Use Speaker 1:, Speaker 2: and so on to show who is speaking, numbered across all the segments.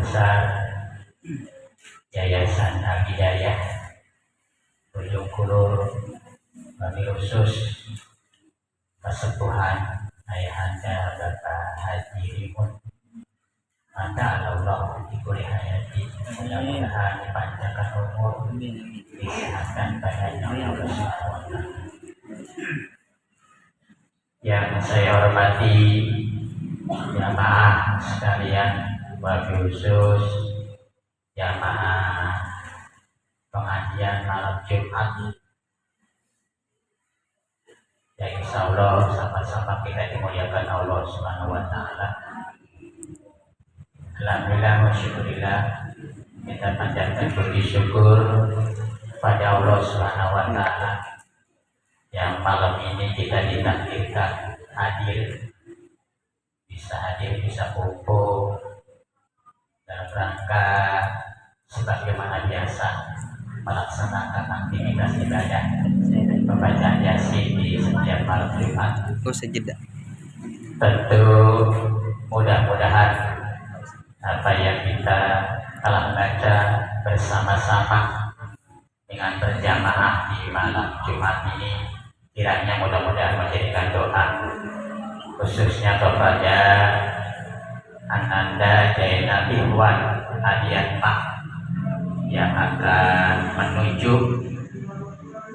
Speaker 1: besar Yayasan Al-Hidayah Ujung Kulur, wabil khusus kesepuhan Ayahanda Bapak Haji Rimun. Maka Allah diberi hayati, mudah-mudahan dipanjangkan umur, disehatkan badannya oleh Allah SWT. Yang saya hormati jamaah sekalian, wabil khusus jamaah pengajian malam Jumat, ya insya Allah sama-sama kita dimuliakan Allah Subhanahu wa Ta'ala. Alhamdulillah wa syukurillah, kita panjatkan puji syukur pada Allah Subhanahu wa Ta'ala yang malam ini kita ditakdirkan hadir, bisa kumpul dalam rangka sebagaimana biasa melaksanakan aktivitas ibadah pembacaan Yasin di setiap malam Jumat. Tentu mudah-mudahan apa yang kita telah baca bersama-sama dengan berjamaah di malam Jumat ini kiranya mudah-mudahan menjadikan doa khususnya kepada Ananda Jaina Ikhwan Hadiat Pak yang akan menuju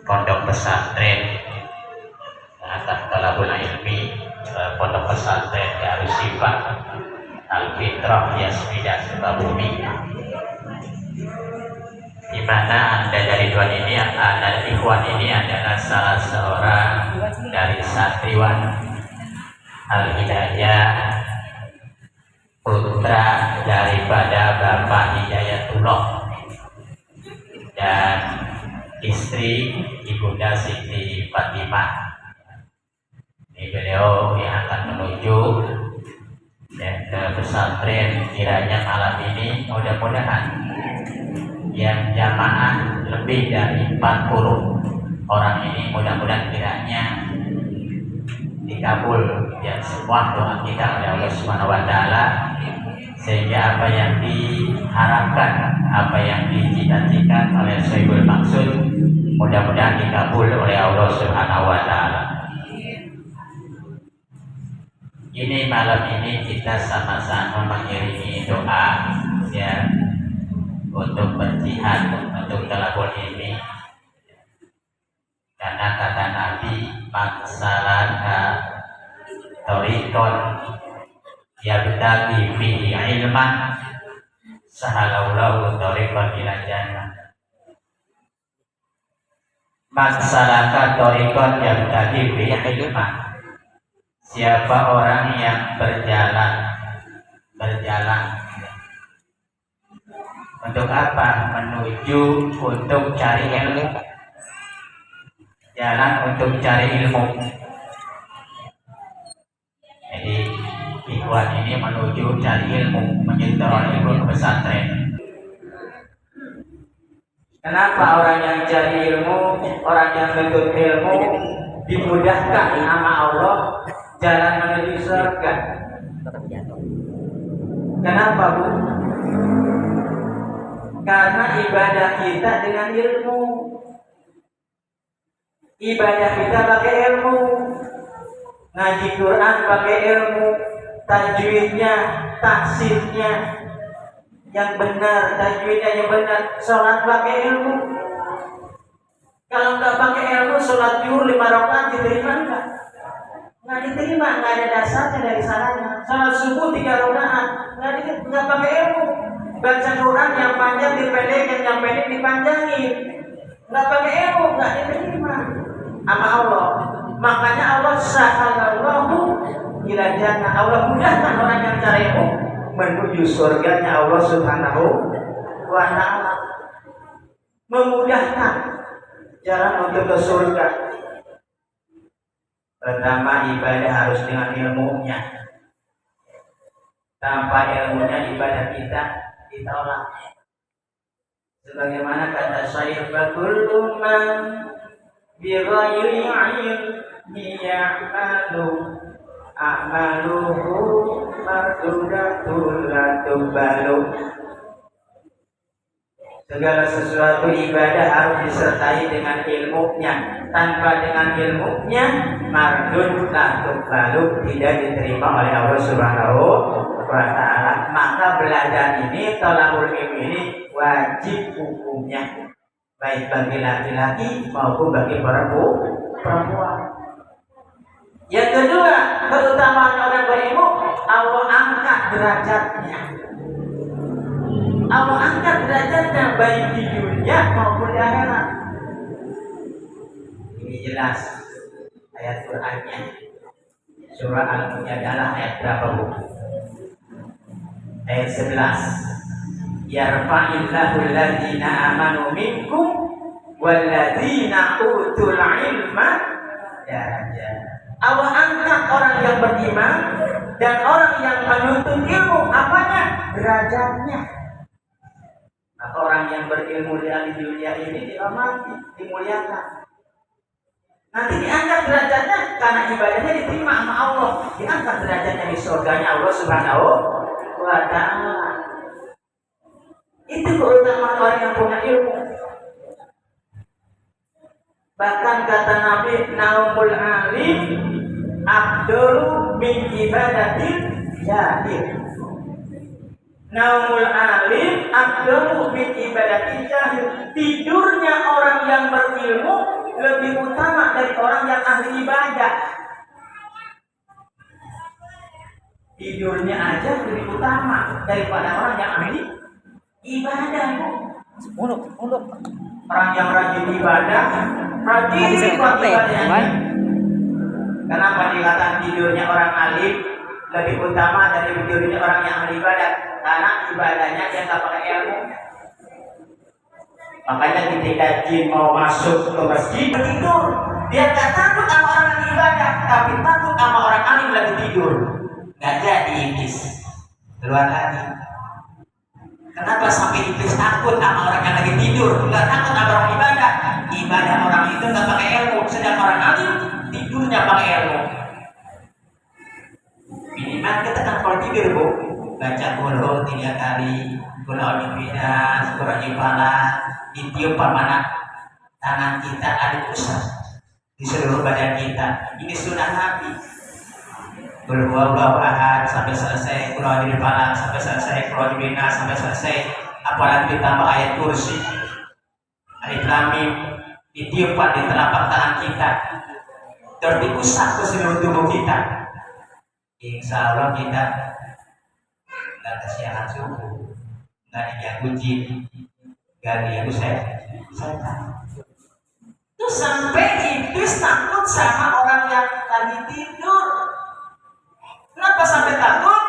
Speaker 1: pondok pesantren akan talabul ilmi, pondok pesantren Darusifat Al-Fitrah Yasmida Sukabumi, di mana Anda dari Tuan ini, Anda Ikhwan ini adalah salah seorang dari santriwan Al-Hidayah, putra daripada Bapak Hidayatullah dan istri Ibunda Siti Fatimah. Ini beliau yang akan menuju ke pesantren. Kiranya malam ini mudah-mudahan yang jamaah lebih dari 40 orang ini mudah-mudahan kiranya dikabul ya semua doa kita oleh Allah Subhanahu wa Ta'ala, sehingga apa yang diharapkan, apa yang dicita-citakan oleh Sohibul Maksud mudah-mudahan dikabul oleh Allah Subhanahu wa Ta'ala. Ini malam ini kita sama-sama mengiringi doa ya untuk berjihad, untuk talabul ilmi, karena kata Nabi maksalaka thoriqon yabtaghi fihi ilman sahalallahu thoriqan ila jannah. Maksalaka thoriqon yabtaghi fihi ilman, siapa orang yang berjalan untuk apa? Menuju untuk cari ilmu, jalan untuk cari ilmu. Jadi Ikhwan ini menuju cari ilmu, menyentuh ilmu ke pesantren. Kenapa orang yang cari ilmu, orang yang menuntut ilmu dimudahkan sama Allah jalan menuju surga? Kenapa, Bu? Karena ibadah kita dengan ilmu. Ibadah kita pakai ilmu. Ngaji Quran pakai ilmu. Tajwidnya, taksirnya yang benar, tajwidnya yang benar. Sholat pakai ilmu. Kalau nggak pakai ilmu, sholat zuhur 5 rakaat diterima enggak? Nggak diterima, nggak ada dasarnya dari sananya. Sholat subuh 3 rakaat nggak pakai ilmu. Baca Quran yang panjang dipendekin, yang pendek dipanjangin. Nggak pakai ilmu, nggak diterima sama Allah. Makanya Allah sahalallahu ila jannah. Allah mudahkan orang yang cari ilmu menuju surganya Allah Subhanahu wa Ta'ala. Memudahkan jalan untuk ke surga. Pertama, ibadah harus dengan ilmunya. Tanpa ilmunya ibadah kita ditolak. Sebagaimana kata syair, kullu man bi ghairi ilmi ya'malu a'maluhu mardudatul la tubalu. Segala sesuatu ibadah harus disertai dengan ilmunya. Tanpa dengan ilmunya, mardun la tuqbalu, tidak diterima oleh Allah Subhanahu wa Ta'ala. Maka belajar ini, thalabul ilmi ini wajib hukumnya, baik bagi laki-laki maupun bagi perempuan. Yang kedua, keutamaan orang berilmu, Allah angkat derajatnya. Allah angkat derajatnya baik di dunia maupun di akhirat. Ini jelas ayat Qur'annya. Surah Al-Mujadalah ayat berapa, Bu? Ayat 11. Yarfa'illahu alladhina amanu minkum walladhina utul ilma darajat. Allah angkat orang yang beriman dan orang yang menuntut ilmu, apanya? Derajatnya. Maka orang yang berilmu di dunia ini dihormati, dimuliakan. Nanti diangkat derajatnya karena ibadahnya diterima sama Allah. Diangkat derajatnya di surganya Allah Subhanahu wa Ta'ala. Itu keutamaan orang yang punya ilmu. Bahkan kata Nabi, naumul alim afdalu min ibadatil jahil. Naumul alim afdalu min ibadatil jahil. Tidurnya orang yang berilmu lebih utama dari orang yang ahli ibadah. Tidurnya aja lebih utama daripada orang yang ahli ibadah. Orang yang rajin ibadah, rajin ibadahnya. Kenapa dikatakan tidurnya orang alim lebih utama dari tidurnya orang yang ahli ibadah? Karena ibadahnya dia nggak pakai ilmu. Makanya ketika jin mau masuk ke masjid tidur, dia nggak takut sama orang yang ibadah, tapi takut sama orang alim lagi tidur. Nggak jadi iblis keluar lagi. Kenapa sampai iblis takut sama orang yang lagi tidur? Nggak takut sama orang ibadah. Ibadah orang itu nggak pakai ilmu, sedang orang alim tidurnya pakai ilmu. Minimal kita kan kalau tidur, Bu, baca qul 3 kali, qul a'udzu binas, Qur'an Falaq, ditiup mana tangan kita ada pusat di seluruh badan kita. Ini sunnah Nabi. Qul huwallahu ahad sampai selesai, Qul a'udzu Falaq sampai selesai, Qul a'udzu binas sampai selesai. Apalagi ditambah ayat kursi, alif lam mim, ditiupkan di telapak tangan kita, terus diusap ke seluruh tubuh kita. Insya Allah kita nggak kesiangan subuh, nggak diganggu jin, nggak diganggu setan. Terus sampai iblis takut sama orang yang lagi tidur. Kenapa sampai takut?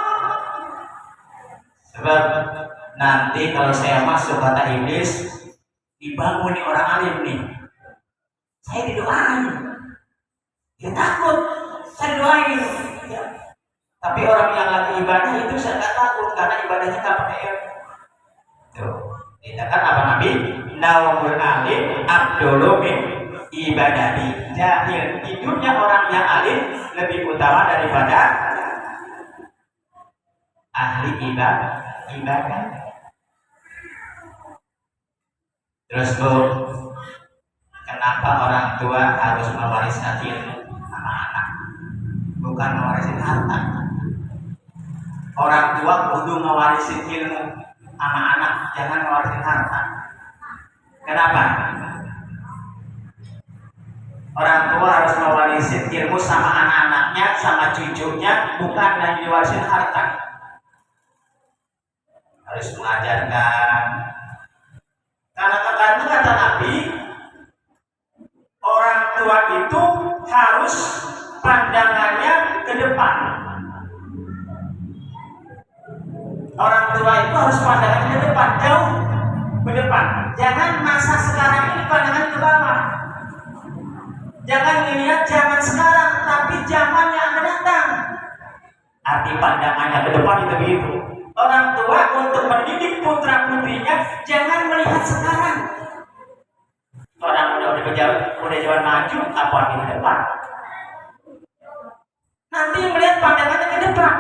Speaker 1: Sebab nanti kalau saya masuk, kata iblis, dibangun nih orang alim nih, saya didoain. Dia takut, saya doain. Ya. Tapi orang yang lagi ibadah itu saya nggak takut karena ibadahnya nggak pakai ilmu. Tuh, dikatakan apa Nabi? Naumul alim afdalu min ibadati jahil. Tidurnya orang yang alim lebih utama daripada ahli ibadah. Terus, Bu, kenapa orang tua harus mewariskan ilmu sama anak? Bukan mewariskan harta. Orang tua kudu mewarisi ilmu sama anak, jangan mewarisi harta. Kenapa? Orang tua harus mewarisi ilmu sama anak-anaknya, sama cucunya, bukan lagi mewarisi harta. Harus mengajarkan. Karena kata Nabi, orang tua itu harus pandangannya ke depan. Orang tua itu harus pandangan ke depan, jauh ke depan. Jangan masa sekarang ini pandangan ke bawah. Jangan dilihat zaman sekarang, tapi zaman yang akan datang. Arti pandangannya ke depan itu begitu. Orang tua untuk mendidik putra putrinya jangan melihat sekarang. Orang udah jalan maju, apa di depan? Nanti melihat pandangannya ke depan.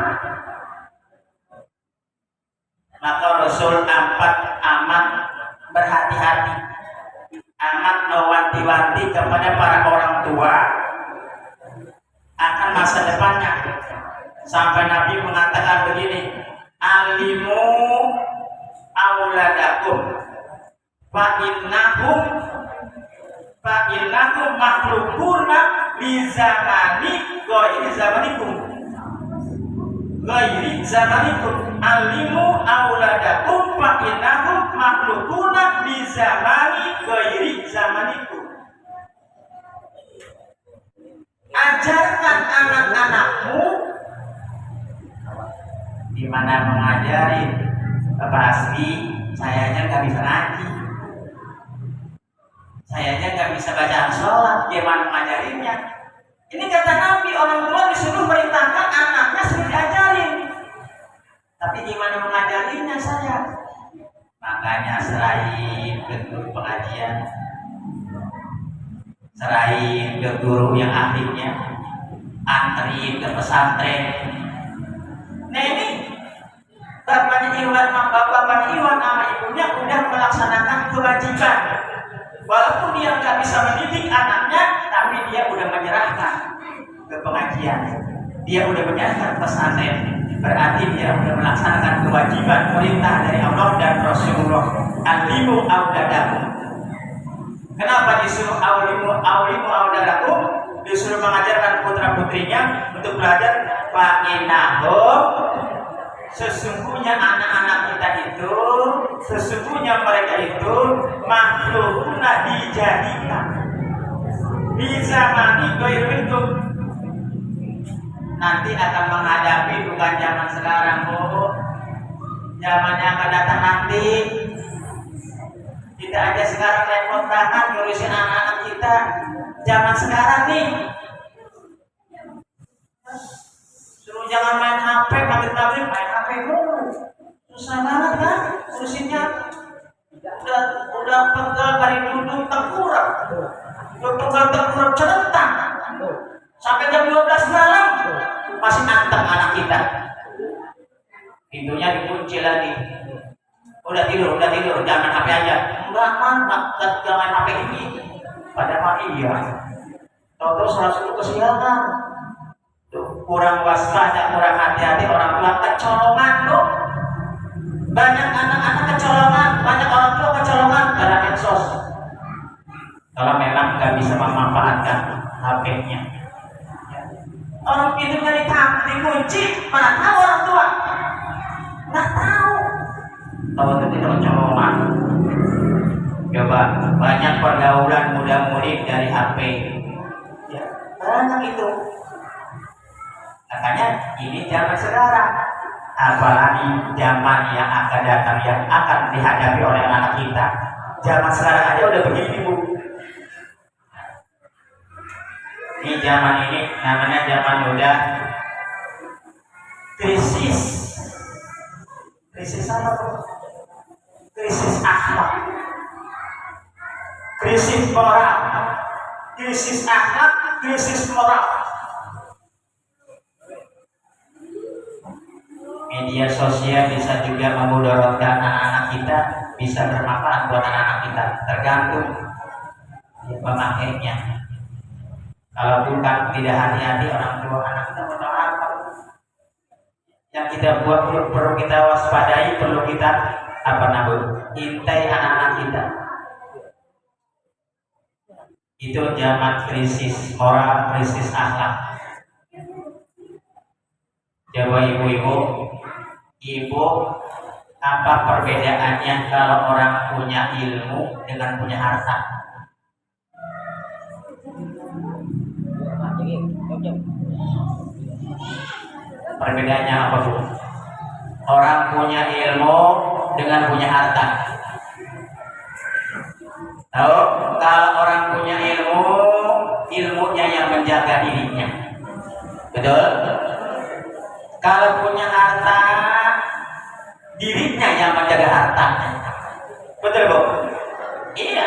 Speaker 1: Maka Rasul amat
Speaker 2: berhati-hati, amat mewanti-wanti kepada para orang tua akan masa depannya. Sampai Nabi mengatakan begini, alimu auladakum fa innahum makhlukuna li zamani ghairi zamanikum alimu auladakum fa innahum makhlukuna li zamani ghairi zamanikum. Ajarkan anak-anakmu. Di mana mengajari Bapak Asli, saya aja nggak bisa ngaji, saya aja nggak bisa baca sholat, gimana mengajarinya? Ini kata Nabi, orang tua disuruh merintahkan anaknya suruh diajarin, tapi gimana mengajarinya saya? Makanya serahin ke guru pengajian, serahin ke guru yang ahlinya, anterin ke pesantren. Nah ini bapaknya Iwan sama ibunya udah melaksanakan kewajiban, walaupun dia nggak bisa mendidik anaknya, tapi dia udah menyerahkan ke pengajian, dia udah menyerahkan pesantren, berarti dia udah melaksanakan kewajiban perintah dari Allah dan Rasulullah. Alimu auladakum. Kenapa disuruh alimu auladakum? Disuruh mengajarkan putra putrinya untuk belajar. Fa'inahum, sesungguhnya anak-anak kita itu, sesungguhnya mereka itu makhlukuna dijadikan di zamani ghairikum, nanti akan menghadapi bukan zaman sekarang, Bu, zamannya akan datang nanti. Kita aja sekarang repot banget ngurusin anak-anak kita zaman sekarang nih. Suruh jangan main HP, maghrib main HP dulu. Susah banget kan ngurusinnya. Udah pegal dari duduk tengkurap, udah pegal tengkurap celentang, sampai jam 12 malam masih anteng anak kita. Pintunya dikunci lagi. Udah tidur, jangan HP aja. Enggak jangan HP ini. Padahal iya. Tahu-tahu salah satu kesiangan. Kurang waspada, kurang hati-hati orang tua, kecolongan tuh. Banyak anak-anak kecolongan, banyak orang tua kecolongan karena medsos. Kalau memang nggak bisa memanfaatkan HP-nya, orang pintunya dikunci, mana tahu orang tua? Nggak tahu. Tahu itu tidak kecolongan. Coba banyak pergaulan muda-mudi dari HP. Ya, banyak itu. Makanya ini zaman sekarang, apalagi zaman yang akan datang yang akan dihadapi oleh anak kita. Zaman sekarang aja udah begini, Bu. Ini zaman ini namanya zaman muda. Krisis apa, Bu? Krisis akhlak, krisis moral, krisis akhlak, krisis moral. Media sosial bisa juga memudaratkan anak-anak kita, bisa bermanfaat buat anak-anak kita, tergantung pemakainya. Kalau bukan tidak hati-hati orang tua, anak kita mau apa? Yang kita buat perlu kita waspadai, perlu kita intai anak-anak kita. Itu zaman krisis moral, krisis akhlak. Coba ibu, apa perbedaannya kalau orang punya ilmu dengan punya harta? Perbedaannya apa, Bu? Orang punya ilmu dengan punya harta. Tahu? Kalau orang punya ilmu, ilmunya yang menjaga dirinya. Betul? Kalau punya harta, dirinya yang menjaga hartanya. Betul, Bu? Iya.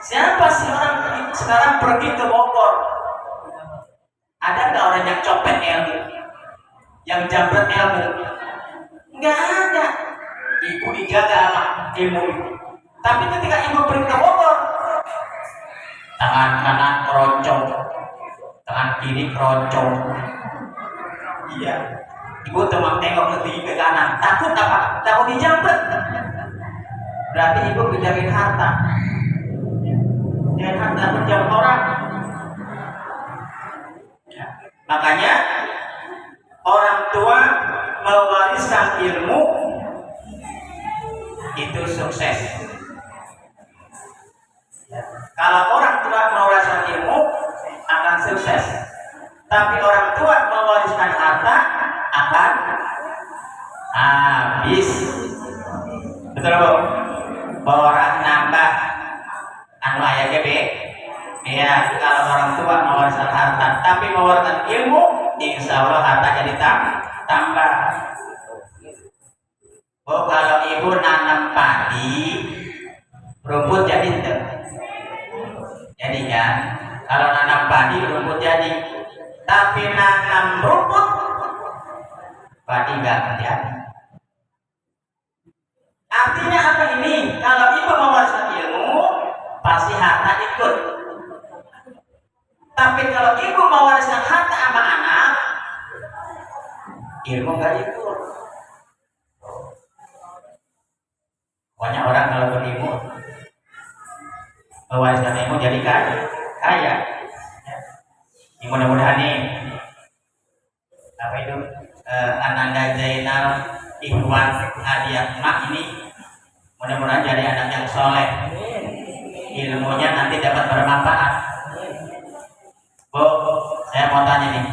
Speaker 2: Siapa sih orang sekarang pergi ke Bogor? Ada nggak orang yang copet ilmu, yang jambret ilmu? Nggak ada. Ibu dijaga sama ilmu itu. Tapi ketika ibu pergi ke Bogor, tangan kanan keroncong, tangan kiri keroncong. Iya, ibu teman tengok ke kiri ke kanan, takut apa? Takut dijambret. Berarti ibu menjamin harta, jangan harta menjauh orang. Ya. Makanya orang tua mewariskan ilmu itu sukses. Ya. Kalau orang tua mewariskan ilmu akan sukses, tapi orang tua mewariskan harta akan habis. Betul bu? Orang nambah anu aya gede. Ya, kalau orang tua mewariskan harta, tapi mewariskan ilmu, insya Allah harta jadi tambah. Oh, kalau ibu nanam padi, rumput jadi enggak? Jadi kan, kalau nanam padi rumput jadi, tapi nanam rumput padi enggak jadi. Artinya apa ini? Kalau ibu mewariskan ilmu, pasti harta ikut. Tapi kalau ibu mewariskan harta sama anak, ilmu enggak ikut. Banyak orang kalau berilmu mewariskan ilmu jadi kaya. Ya, mudah-mudahan nih apa itu Ananda Zainal Ikhwan Hadiah Mak ini mudah-mudahan jadi anak yang soleh, ilmunya nanti dapat bermanfaat. Bu, saya mau tanya nih,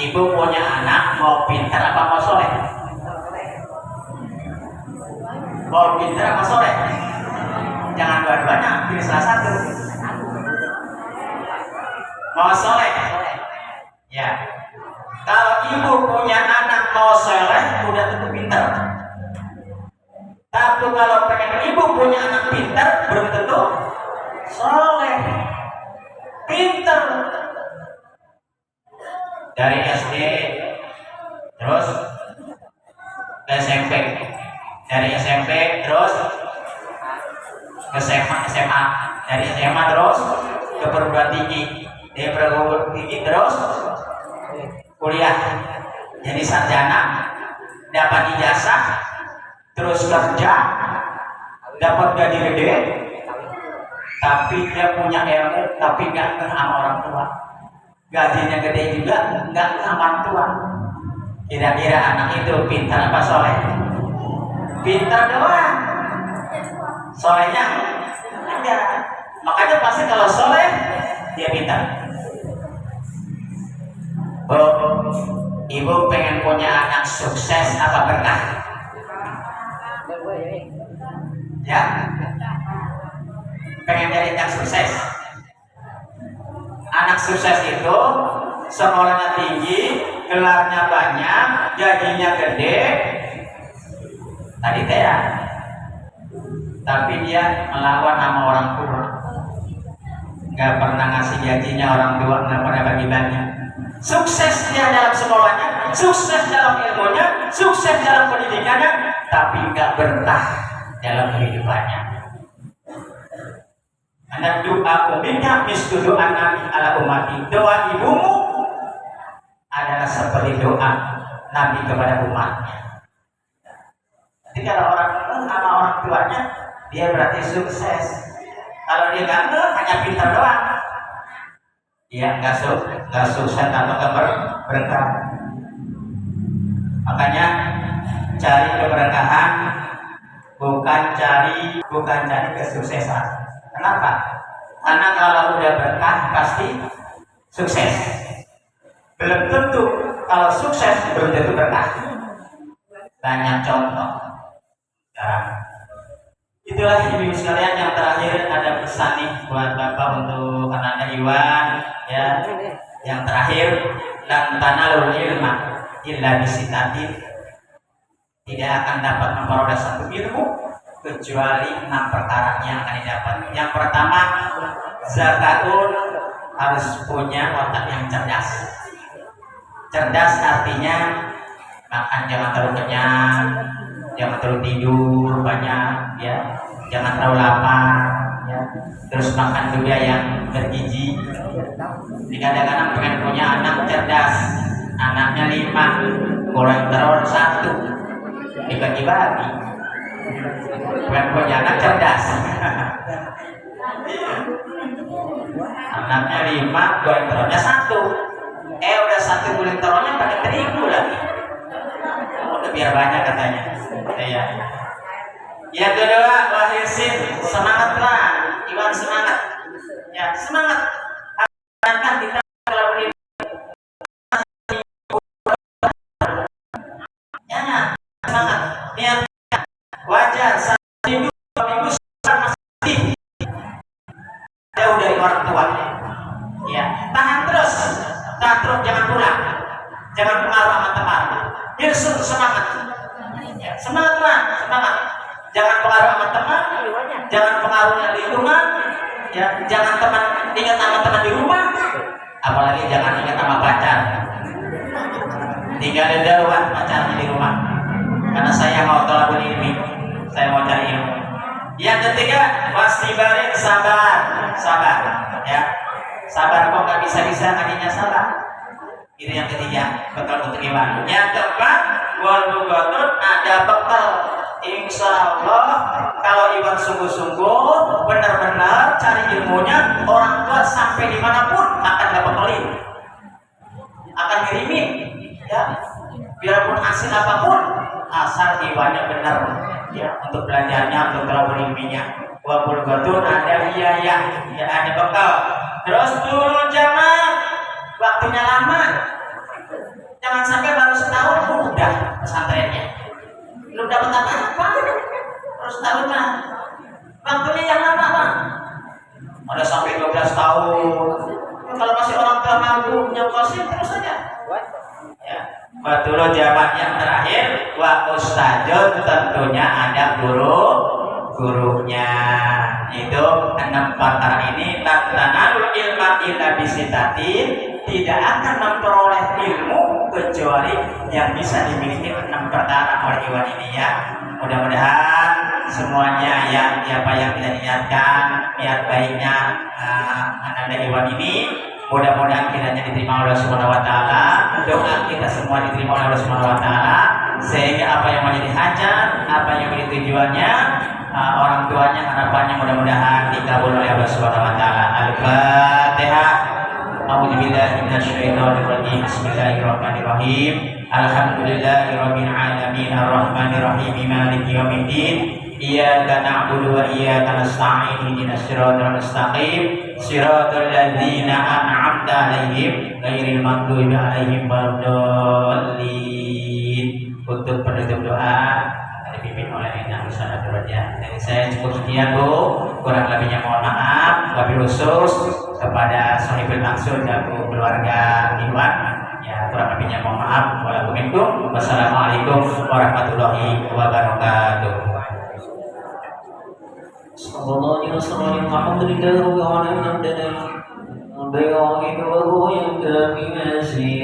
Speaker 2: ibu punya anak mau pintar apa mau soleh? Mau pintar apa soleh? Jangan dua-duanya, pilih salah satu. Mau soleh? Ya. Kalau ibu punya anak mau soleh, udah tentu pintar. Tapi kalau pengen ibu punya anak pintar, belum tentu soleh. Pintar dari SD, terus ke SMP, dari SMP terus ke SMA, dari SMA terus ke perguruan tinggi, dari perguruan tinggi terus kuliah jadi sarjana, dapat ijazah, terus kerja, dapat gaji gede, tapi dia punya ilmu tapi nggak kenal sama orang tua, gajinya gede juga nggak kenal sama orang tua. Kira-kira anak itu pintar apa soleh? Pintar doang, solehnya enggak. Makanya pasti kalau soleh dia pintar. Oh, ibu pengen punya anak sukses apa berkah? Ya, pengen jadi anak sukses. Anak sukses itu sekolahnya tinggi, gelarnya banyak, gajinya gede. Tadi ya, tapi dia melawan sama orang tua, nggak pernah ngasih gajinya orang tua, nggak pernah bagi-bagi. Sukses dia dalam sekolahnya, sukses dalam ilmunya, sukses dalam pendidikannya, tapi nggak berkah dalam kehidupannya. Anak doa umumnya mislu doa Nabi ala umati. Doa ibumu adalah seperti doa Nabi kepada umatnya. Jadi kalau orang sama orang tuanya, dia berarti sukses. Kalau dia nggak hanya pintar doang, dia nggak sukses atau berkah. Makanya cari keberkahan, bukan cari kesuksesan. Kenapa? Karena kalau udah berkah pasti sukses. Belum tentu kalau sukses belum tentu berkah. Banyak contoh. Itulah ibu sekalian yang terakhir ada pesan nih buat Bapak untuk Ananda Iwan ya. Yang terakhir, dan tanalul ilma illa bisitatin. Tidak akan dapat memperoleh satu ilmu kecuali 6 perkara yang akan didapat. Yang pertama, zakatun, harus punya otak yang cerdas. Cerdas artinya makan jangan terlalu kenyang, jangan terlalu tidur banyak, ya, jangan terlalu lapar, ya. Terus makan juga yang bergizi. Kadang-kadang pengen punya anak cerdas, anaknya 5, kurang telur 1, dibagi-bagi. Pengen punya anak cerdas, anaknya 5, goreng telurnya 1. Udah 1 goreng telurnya pakai terigu lagi. Udah biar banyak katanya. Ya. Yang kedua, wahilsin, semangatlah, Iwan semangat. Ya, semangat. Akan kita kalau ini ya, semangat. Niat wajar satu minggu masih jauh dari orang tua. Ya, tahan terus, jangan pulang, jangan pengaruh sama teman. Yusuf semangat. Ya, semangatlah, semangat. Jangan pengaruh sama teman, jangan pengaruhnya lingkungan, ya, jangan teman ingat sama teman di rumah, apalagi jangan ingat sama pacar. Tinggalin darurat pacarnya di rumah, karena saya mau tolabul ilmi, saya mau cari ilmu. Yang ketiga, wasdibarin, sabar, ya, sabar kok nggak bisa ngajinya sabar. Itu yang ketiga, bekal untuk iman. Yang keempat, wal mugatun, ada bekal. Insya Allah kalau Iwan sungguh-sungguh benar-benar cari ilmunya, orang tua sampai dimanapun akan dapat beli, akan ngirimin, ya, biarpun hasil apapun asal Iwannya benar, ya, untuk belajarnya, untuk belajar ilminya. Wabul gatun ada biaya, ya, ada bekal. Terus dulu jangan waktunya lama, jangan sampai baru setahun udah pesantrennya. Belum dapat apa-apa, terus tahun mah waktunya yang lama Pak, ada sampai 12 tahun. Kalau masih orang tua mampu nyokosin terus saja, ya. Betul. Jawaban yang terakhir, wa ustadzun, tentunya ada gurunya. Itu 6 perkara ini, tantanul ilma illa bisitatin, tidak akan memperoleh ilmu kecuali yang bisa dimiliki 6 perkara oleh Iwan ini, ya. Mudah-mudahan semuanya apa yang kita niatkan, niat baiknya anak Iwan ini, mudah-mudahan kiranya diterima oleh Allah Subhanahu wa taala. Doa kita semua diterima oleh Allah Subhanahu wa taala, sehingga apa yang menjadi hajat, apa yang menjadi tujuannya, orang tuanya, harapannya mudah-mudahan dikabul oleh Allah Subhanahu wa taala. Al-Fatihah. A'udzubillahi minasyaitonir rajim. Bismillahirrahmanirrahim. Alhamdulillahirabbil alamin arrahmanir rahim maliki yaumiddin. Iyyaka na'budu wa iyyaka nasta'in. Ihdinas siratal mustaqim. Siratal ladzina an'amta 'alaihim ghairil maghdubi 'alaihim waladdallin. Untuk penutup doa dipimpin oleh Enang Ustaz Raja. Dari saya cukup sekian, Bu. Kurang lebihnya mohon maaf. Wabil khusus kepada sahibul maksud dan keluarga Iwan, ya, kurang lebihnya mohon maaf. Wassalamualaikum warahmatullahi wabarakatuh. Sallallahu alaihi wasallam. Alhamdulillah wa ala